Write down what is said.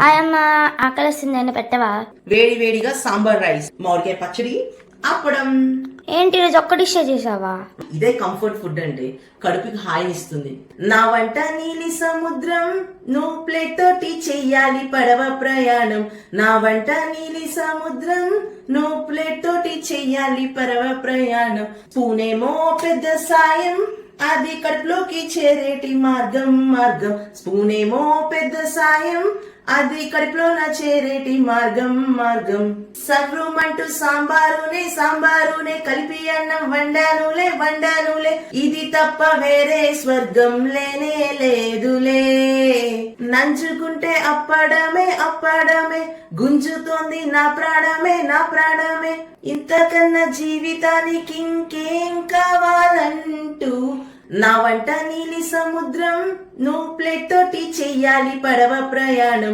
ఆయమ్మ ఆకలిస్తుంది అని పెట్టవా? వేడి వేడిగా సాంబార్ రైస్, మామిడికాయ పచ్చడి, అప్పడం. ఏంటి ఈరోజు ఒక్క డిష్ చేసావా? ఇదే కంఫర్ట్ ఫుడ్ అంటే కడుపుకి హాయినిస్తుంది. నా వంట నీలి సముద్రం, నువ్వు ప్లేట్ తోటి చెయ్యాలి పడవ ప్రయాణం. నా వంట నీలి సముద్రం, నువ్వు ప్లేట్ తోటి చెయ్యాలి పడవ ప్రయాణం. స్పూనేమో పెద్ద సాయం, అది కడుపులోకి చేరేటి మార్గం మార్గం. స్పూనేమో పెద్ద సాయం, అది కడుపులోన చేరేటి మార్గం మార్గం. సర్రుమంటూ సాంబారునే సాంబారునే కలిపి అన్నం వండానులే వండానులే. ఇది తప్ప వేరే స్వర్గం లేనే లేదులే. నంచుకుంటే అప్పడమే అప్పడమే, గుంజుతోంది నా ప్రాణమే నా ప్రాణమే. ఇంతకన్నా జీవితానికి ఇంకేం కావాలంటూ నా వంట నీలి సముద్రం, నువ్వు ప్లేట్ తోటి చెయ్యాలి పడవ ప్రయాణం.